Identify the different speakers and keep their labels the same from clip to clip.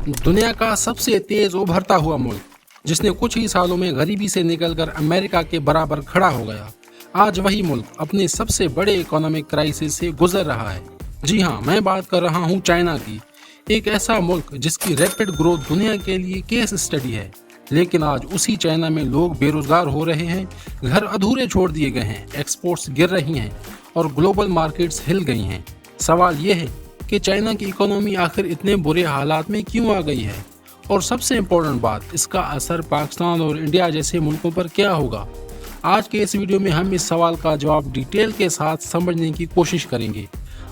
Speaker 1: दुनिया का सबसे तेज उभरता हुआ मुल्क, जिसने कुछ ही सालों में गरीबी से निकलकर अमेरिका के बराबर खड़ा हो गया, आज वही मुल्क अपने सबसे बड़े इकोनॉमिक क्राइसिस से गुजर रहा है। जी हाँ, मैं बात कर रहा हूँ चाइना की। एक ऐसा मुल्क जिसकी रैपिड ग्रोथ दुनिया के लिए केस स्टडी है, लेकिन आज उसी चाइना में लोग बेरोजगार हो रहे हैं, घर अधूरे छोड़ दिए गए हैं, एक्सपोर्ट्स गिर रही हैं और ग्लोबल मार्केट्स हिल गई हैं। सवाल यह है कि चाइना की इकोनॉमी आखिर इतने बुरे हालात में क्यों आ गई है, और सबसे इम्पोर्टेंट बात, इसका असर पाकिस्तान और इंडिया जैसे मुल्कों पर क्या होगा। आज के इस वीडियो में हम इस सवाल का जवाब डिटेल के साथ समझने की कोशिश करेंगे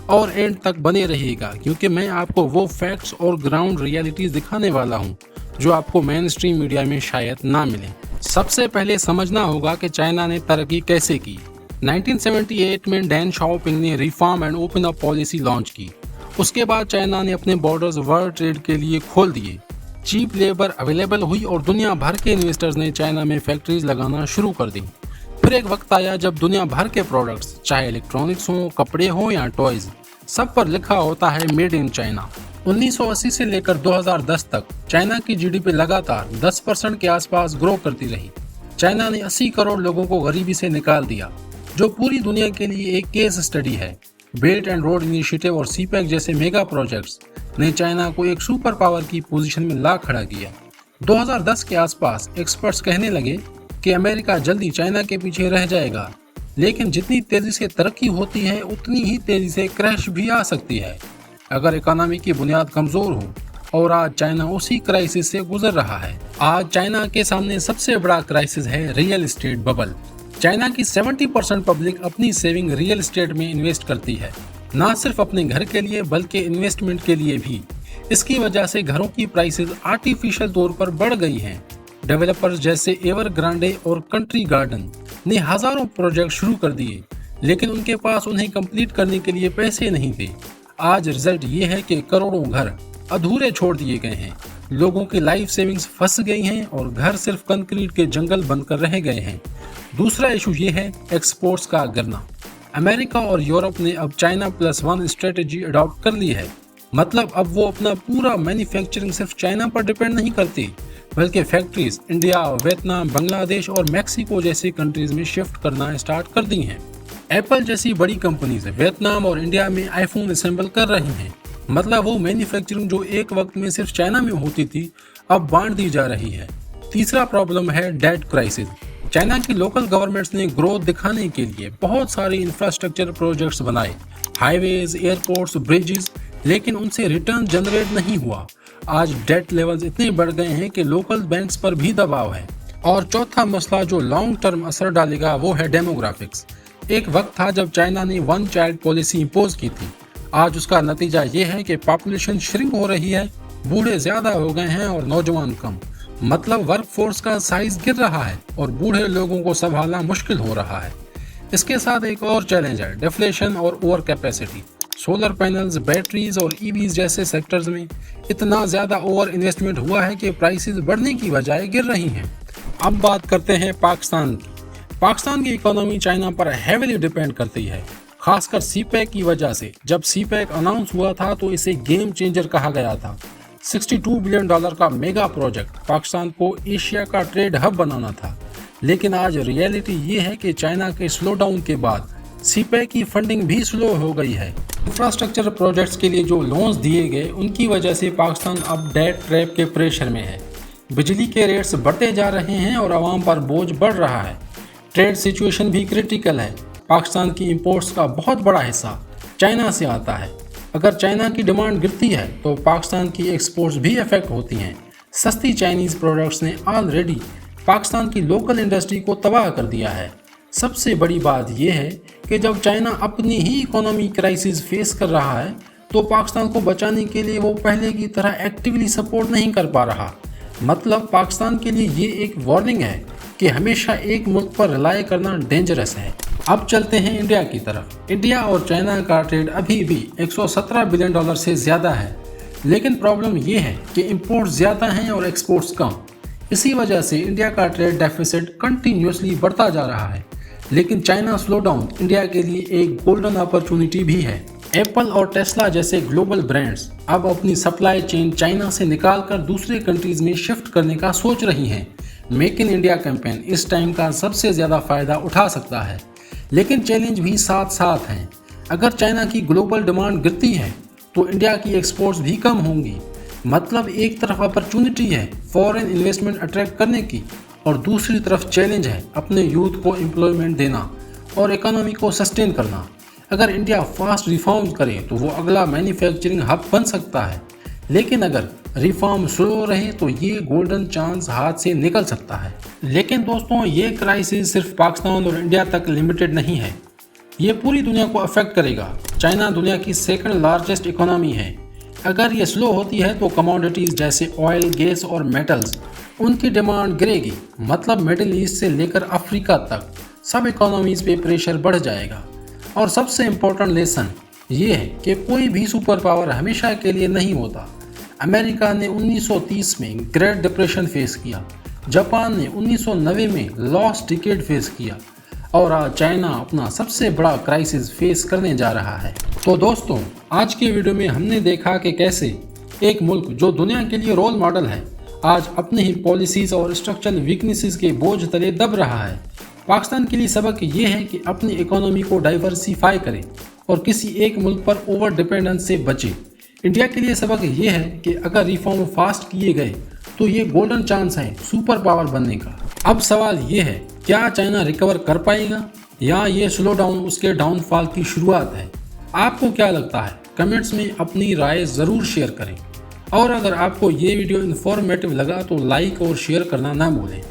Speaker 1: और एंड तक बने रहिएगा, क्योंकि मैं आपको वो फैक्ट्स और ग्राउंड रियलिटीज दिखाने वाला हूँ जो आपको मेन स्ट्रीम मीडिया में शायद ना मिले। सबसे पहले समझना होगा कि चाइना ने तरक्की कैसे की। 1978 में डैन शाओपिंग ने reform and open up policy launch की। उसके बाद चाइना ने अपने बॉर्डर्स वर्ल्ड ट्रेड के लिए खोल दिए, चीप लेबर अवेलेबल हुई और दुनिया भर के इन्वेस्टर्स ने चाइना में फैक्ट्रीज लगाना शुरू कर दी। फिर एक वक्त आया जब दुनिया भर के प्रोडक्ट्स, चाहे इलेक्ट्रॉनिक्स हो, कपड़े हो या टॉयज, सब पर लिखा होता है मेड इन चाइना। 1980 से लेकर 2010 तक चाइना की जीडीपी लगातार 10% के आसपास ग्रो करती रही। चाइना ने 80 करोड़ लोगों को गरीबी से निकाल दिया, जो पूरी दुनिया के लिए एक केस स्टडी है। बेल्ट एंड रोड इनिशिएटिव और सीपैक जैसे मेगा प्रोजेक्ट्स ने चाइना को एक सुपर पावर की पोजीशन में ला खड़ा किया। 2010 के आसपास एक्सपर्ट्स कहने लगे कि अमेरिका जल्दी चाइना के पीछे रह जाएगा, लेकिन जितनी तेजी से तरक्की होती है उतनी ही तेजी से क्रैश भी आ सकती है अगर इकोनॉमी की बुनियाद कमजोर हो, और आज चाइना उसी क्राइसिस से गुजर रहा है। आज चाइना के सामने सबसे बड़ा क्राइसिस है रियल एस्टेट बबल। चाइना की 70% पब्लिक अपनी सेविंग रियल एस्टेट में इन्वेस्ट करती है, ना सिर्फ अपने घर के लिए बल्कि इन्वेस्टमेंट के लिए भी। इसकी वजह से घरों की प्राइसेस आर्टिफिशियल तौर पर बढ़ गई हैं। डेवलपर्स जैसे एवरग्रांडे और कंट्री गार्डन ने हजारों प्रोजेक्ट शुरू कर दिए, लेकिन उनके पास उन्हें कंप्लीट करने के लिए पैसे नहीं थे। आज रिजल्ट ये है कि करोड़ों घर अधूरे छोड़ दिए गए हैं, लोगों की लाइफ सेविंग्स फंस गई हैं और घर सिर्फ कंक्रीट के जंगल बनकर रह गए हैं। दूसरा इशू ये है एक्सपोर्ट्स का गिरना। अमेरिका और यूरोप ने अब चाइना +1 स्ट्रेटेजी अडॉप्ट कर ली है। मतलब अब वो अपना पूरा मैन्युफैक्चरिंग सिर्फ चाइना पर डिपेंड नहीं करती, बल्कि फैक्ट्रीज इंडिया, वियतनाम, बांग्लादेश और मैक्सिको जैसी कंट्रीज में शिफ्ट करना स्टार्ट कर दी हैं। एप्पल जैसी बड़ी कंपनीज वियतनाम और इंडिया में आईफोन असेंबल कर रही हैं। मतलब वो मैन्युफैक्चरिंग जो एक वक्त में सिर्फ चाइना में होती थी, अब बांट दी जा रही है। तीसरा प्रॉब्लम है डेट क्राइसिस। चाइना की लोकल गवर्नमेंट्स ने ग्रोथ दिखाने के लिए बहुत सारे इंफ्रास्ट्रक्चर प्रोजेक्ट्स बनाए, हाईवेज, एयरपोर्ट्स, ब्रिजेस, लेकिन उनसे रिटर्न जनरेट नहीं हुआ। आज डेट लेवल्स इतने बढ़ गए हैं कि लोकल बैंक्स पर भी दबाव है। और चौथा मसला जो लॉन्ग टर्म असर डालेगा वो है डेमोग्राफिक्स। एक वक्त था जब चाइना ने वन चाइल्ड पॉलिसी इंपोज की थी। आज उसका नतीजा ये है कि पॉपुलेशन श्रिंक हो रही है, बूढ़े ज्यादा हो गए हैं और नौजवान कम। मतलब वर्कफोर्स का साइज गिर रहा है और बूढ़े लोगों को संभालना मुश्किल हो रहा है। इसके साथ एक और चैलेंज है डिफ्लेशन और over capacity. Solar panels, batteries और ईवीज जैसे सेक्टर्स में इतना ज्यादा ओवर इन्वेस्टमेंट हुआ है कि प्राइसेस बढ़ने की बजाय गिर रही हैं। अब बात करते हैं पाकिस्तान की। पाकिस्तान की इकोनॉमी चाइना पर हेविली डिपेंड करती है, खासकर सीपैक की वजह से। जब सीपैक अनाउंस हुआ था तो इसे गेम चेंजर कहा गया था। $62 बिलियन का मेगा प्रोजेक्ट पाकिस्तान को एशिया का ट्रेड हब बनाना था। लेकिन आज रियलिटी ये है कि चाइना के स्लो डाउन के बाद सीपैक की फंडिंग भी स्लो हो गई है। इंफ्रास्ट्रक्चर प्रोजेक्ट्स के लिए जो लोन्स दिए गए, उनकी वजह से पाकिस्तान अब डेट ट्रैप के प्रेशर में है। बिजली के रेट्स बढ़ते जा रहे हैं और आवाम पर बोझ बढ़ रहा है। ट्रेड सिचुएशन भी क्रिटिकल है। पाकिस्तान की इंपोर्ट्स का बहुत बड़ा हिस्सा चाइना से आता है। अगर चाइना की डिमांड गिरती है तो पाकिस्तान की एक्सपोर्ट्स भी अफेक्ट होती हैं। सस्ती चाइनीज़ प्रोडक्ट्स ने ऑलरेडी पाकिस्तान की लोकल इंडस्ट्री को तबाह कर दिया है। सबसे बड़ी बात यह है कि जब चाइना अपनी ही इकोनॉमी क्राइसिस फेस कर रहा है, तो पाकिस्तान को बचाने के लिए वो पहले की तरह एक्टिवली सपोर्ट नहीं कर पा रहा। मतलब पाकिस्तान के लिए ये एक वार्निंग है कि हमेशा एक मुल्क पर रिलाय करना डेंजरस है। अब चलते हैं इंडिया की तरफ। इंडिया और चाइना का ट्रेड अभी भी $117 बिलियन से ज़्यादा है, लेकिन प्रॉब्लम ये है कि इंपोर्ट ज़्यादा हैं और एक्सपोर्ट्स कम। इसी वजह से इंडिया का ट्रेड डेफिसिट कंटिन्यूसली बढ़ता जा रहा है। लेकिन चाइना स्लो डाउन इंडिया के लिए एक गोल्डन अपॉर्चुनिटी भी है। एप्पल और टेस्ला जैसे ग्लोबल ब्रांड्स अब अपनी सप्लाई चेन चाइना से निकालकर दूसरे कंट्रीज में शिफ्ट करने का सोच रही हैं। मेक इन इंडिया कैंपेन इस टाइम का सबसे ज़्यादा फायदा उठा सकता है, लेकिन चैलेंज भी साथ साथ हैं। अगर चाइना की ग्लोबल डिमांड गिरती है तो इंडिया की एक्सपोर्ट्स भी कम होंगी। मतलब एक तरफ अपॉर्चुनिटी है फॉरेन इन्वेस्टमेंट अट्रैक्ट करने की, और दूसरी तरफ चैलेंज है अपने यूथ को एम्प्लॉयमेंट देना और इकोनॉमी को सस्टेन करना। अगर इंडिया फास्ट रिफॉर्म करे तो वो अगला मैन्युफैक्चरिंग हब बन सकता है, लेकिन अगर रिफॉर्म स्लो रहे तो ये गोल्डन चांस हाथ से निकल सकता है। लेकिन दोस्तों, ये क्राइसिस सिर्फ पाकिस्तान और इंडिया तक लिमिटेड नहीं है, ये पूरी दुनिया को अफेक्ट करेगा। चाइना दुनिया की सेकंड लार्जेस्ट इकोनॉमी है। अगर ये स्लो होती है तो कमोडिटीज़ जैसे ऑयल, गैस और मेटल्स, उनकी डिमांड गिरेगी। मतलब मिडिल ईस्ट से लेकर अफ्रीका तक सब इकोनॉमीज़ पे प्रेशर बढ़ जाएगा। और सबसे इम्पोर्टेंट लेसन ये है कि कोई भी सुपर पावर हमेशा के लिए नहीं होता। अमेरिका ने 1930 में ग्रेट डिप्रेशन फेस किया, जापान ने 1990 में लॉस्ट डिकेड फेस किया, और आज चाइना अपना सबसे बड़ा क्राइसिस फेस करने जा रहा है। तो दोस्तों, आज के वीडियो में हमने देखा कि कैसे एक मुल्क जो दुनिया के लिए रोल मॉडल है आज अपने ही पॉलिसीज और स्ट्रक्चरल वीकनेसेस के बोझ तले दब रहा है। पाकिस्तान के लिए सबक ये है कि अपनी इकोनॉमी को डाइवर्सिफाई करें और किसी एक मुल्क पर ओवर डिपेंडेंस से बचे। इंडिया के लिए सबक ये है कि अगर रिफॉर्म फास्ट किए गए तो ये गोल्डन चांस है सुपर पावर बनने का। अब सवाल ये है, क्या चाइना रिकवर कर पाएगा या ये स्लो डाउन उसके डाउनफॉल की शुरुआत है? आपको क्या लगता है? कमेंट्स में अपनी राय ज़रूर शेयर करें, और अगर आपको ये वीडियो इन्फॉर्मेटिव लगा तो लाइक और शेयर करना ना भूलें।